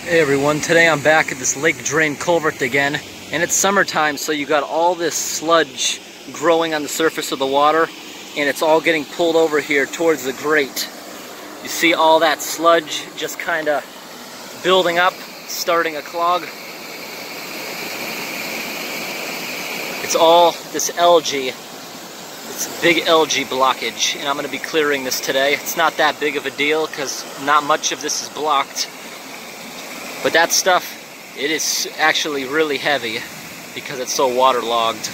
Hey everyone, today I'm back at this lake drain culvert again, and it's summertime, so you got all this sludge growing on the surface of the water, and it's all getting pulled over here towards the grate. You see all that sludge just kind of building up, starting a clog. It's all this algae. It's big algae blockage, and I'm going to be clearing this today. It's not that big of a deal because not much of this is blocked. But that stuff, it is actually really heavy because it's so waterlogged.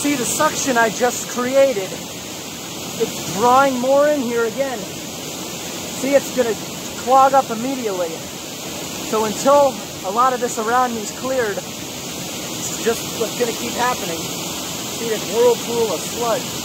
See the suction I just created, it's drawing more in here again. See, it's going to clog up immediately. So until a lot of this around me is cleared, it's just what's going to keep happening. See this whirlpool of sludge.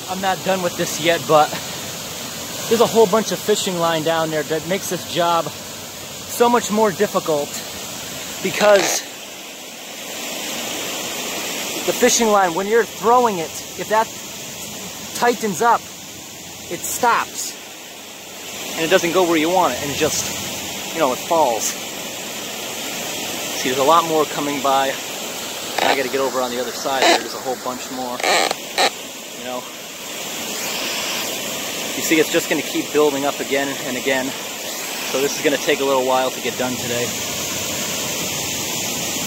I'm not done with this yet, but there's a whole bunch of fishing line down there that makes this job so much more difficult, because the fishing line, when you're throwing it, if that tightens up, it stops and it doesn't go where you want it, and it just, you know, it falls. See, there's a lot more coming by. I got to get over on the other side there. There's a whole bunch more, you know. You see, it's just going to keep building up again and again. So this is going to take a little while to get done today.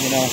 You know.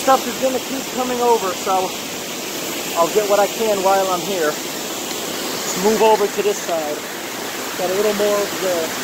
Stuff is going to keep coming over, so I'll get what I can while I'm here. Let's move over to this side. Got a little more over there.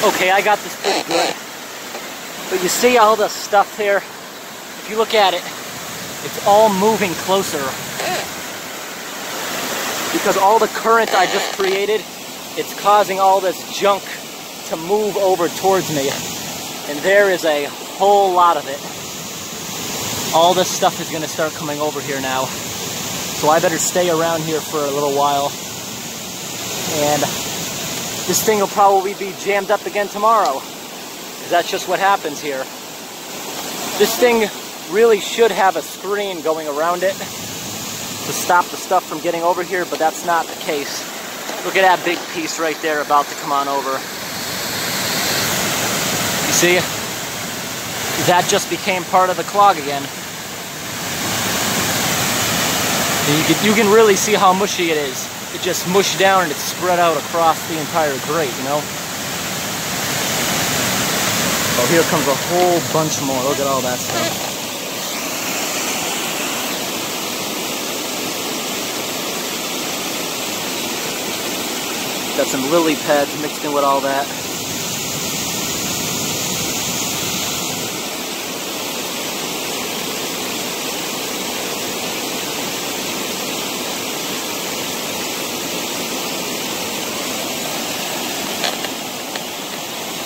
Okay, I got this pretty good. But you see all the stuff here? If you look at it, it's all moving closer. Because all the current I just created, it's causing all this junk to move over towards me. And there is a whole lot of it. All this stuff is going to start coming over here now. So I better stay around here for a little while. And this thing will probably be jammed up again tomorrow. Because that's just what happens here. This thing really should have a screen going around it to stop the stuff from getting over here, but that's not the case. Look at that big piece right there about to come on over. You see? That just became part of the clog again. And you can really see how mushy it is. It just mushed down and it's spread out across the entire grate, you know? Oh, here comes a whole bunch more. Look at all that stuff. Got some lily pads mixed in with all that.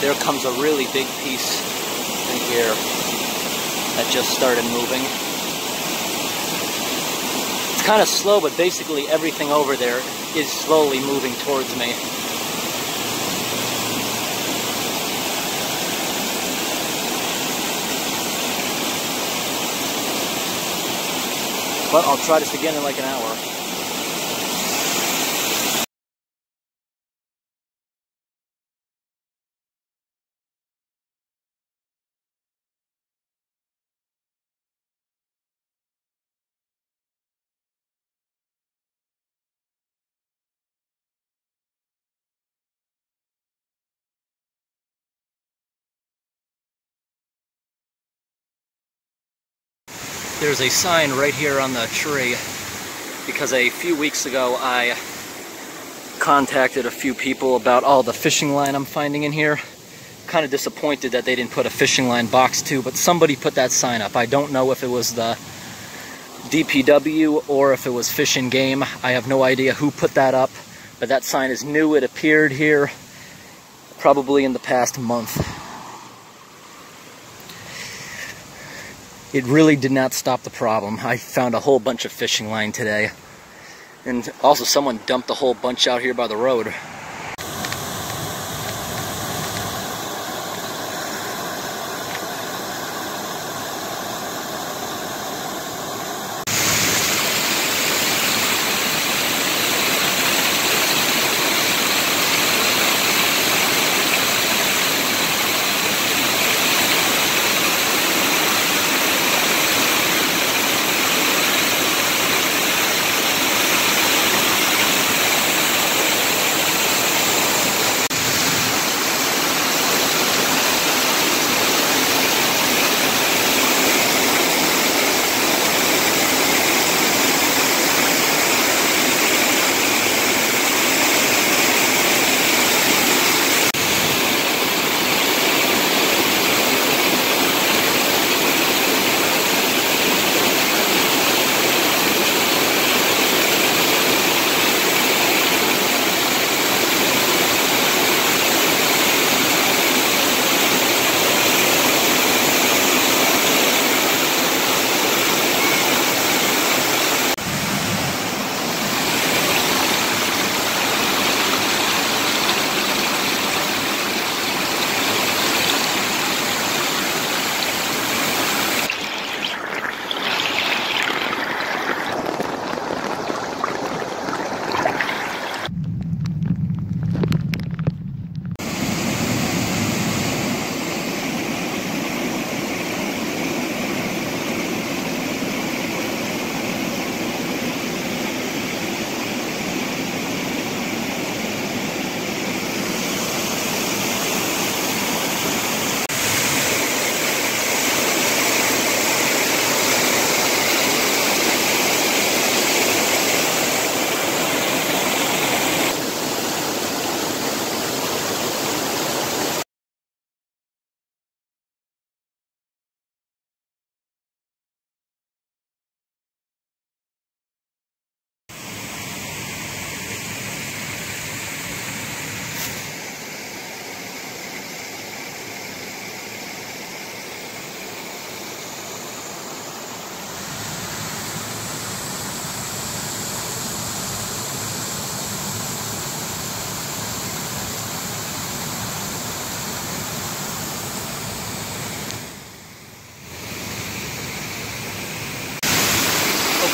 There comes a really big piece in here that just started moving. It's kind of slow, but basically everything over there is slowly moving towards me. But I'll try this again in like an hour. There's a sign right here on the tree because a few weeks ago I contacted a few people about all the fishing line I'm finding in here. Kind of disappointed that they didn't put a fishing line box too, but somebody put that sign up. I don't know if it was the DPW or if it was Fish and Game. I have no idea who put that up, but that sign is new. It appeared here probably in the past month. It really did not stop the problem. I found a whole bunch of fishing line today. And also someone dumped a whole bunch out here by the road.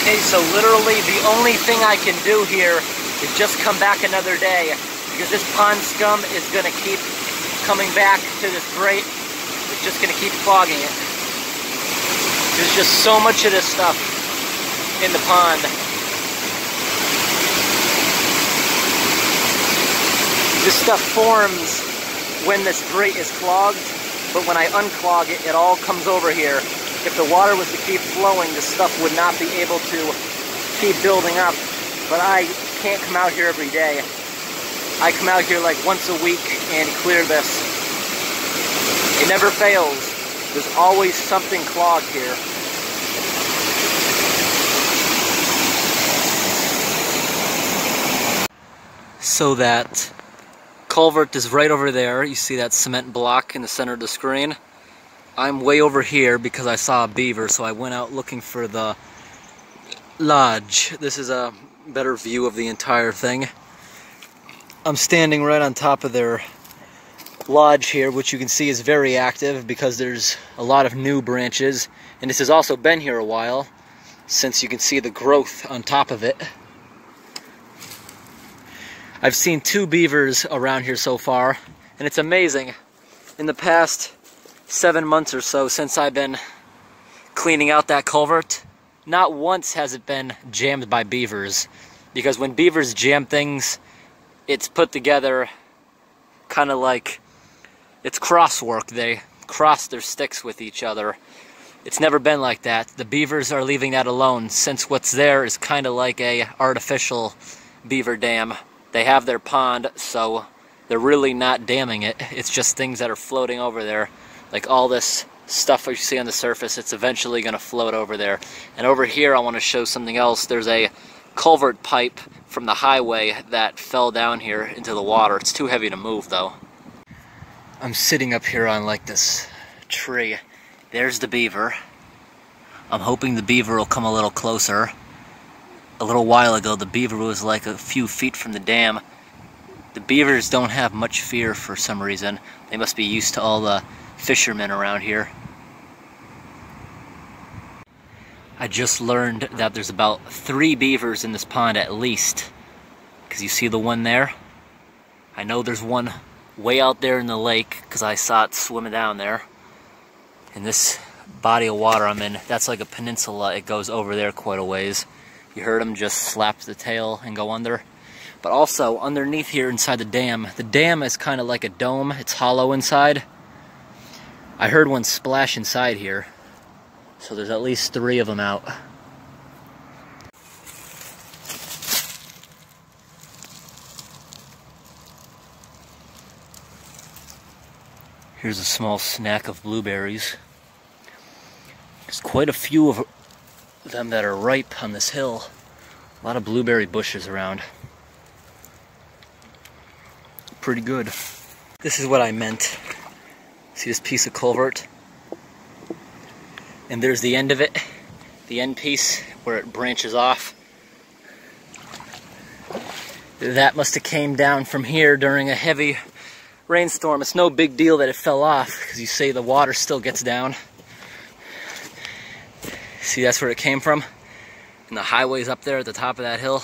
Okay, so literally the only thing I can do here is just come back another day, because this pond scum is going to keep coming back to this grate. It's just going to keep clogging it. There's just so much of this stuff in the pond. This stuff forms when this grate is clogged, but when I unclog it, it all comes over here. If the water was to keep flowing, the stuff would not be able to keep building up. But I can't come out here every day. I come out here like once a week and clear this. It never fails. There's always something clogged here. So that culvert is right over there. You see that cement block in the center of the screen? I'm way over here because I saw a beaver, so I went out looking for the lodge. This is a better view of the entire thing. I'm standing right on top of their lodge here, which you can see is very active because there's a lot of new branches, and this has also been here a while, since you can see the growth on top of it. I've seen 2 beavers around here so far, and it's amazing. In the past 7 months or so since I've been cleaning out that culvert, not once has it been jammed by beavers. Because when beavers jam things, it's put together kind of like it's crosswork. They cross their sticks with each other. It's never been like that. The beavers are leaving that alone, since what's there is kind of like a artificial beaver dam. They have their pond, so they're really not damming it. It's just things that are floating over there. Like all this stuff you see on the surface, it's eventually going to float over there. And over here I want to show something else. There's a culvert pipe from the highway that fell down here into the water. It's too heavy to move though. I'm sitting up here on like this tree. There's the beaver. I'm hoping the beaver will come a little closer. A little while ago the beaver was like a few feet from the dam. The beavers don't have much fear for some reason. They must be used to all the fishermen around here. I just learned that there's about 3 beavers in this pond at least. Because you see the one there? I know there's one way out there in the lake because I saw it swimming down there. In this body of water I'm in, that's like a peninsula. It goes over there quite a ways. You heard him just slap the tail and go under. But also, underneath here inside the dam is kind of like a dome. It's hollow inside. I heard one splash inside here. So there's at least 3 of them out. Here's a small snack of blueberries. There's quite a few of them that are ripe on this hill. A lot of blueberry bushes around. Pretty good. This is what I meant. See this piece of culvert? And there's the end of it. The end piece where it branches off. That must have came down from here during a heavy rainstorm. It's no big deal that it fell off, because you see the water still gets down. See, that's where it came from. And the highway's up there at the top of that hill.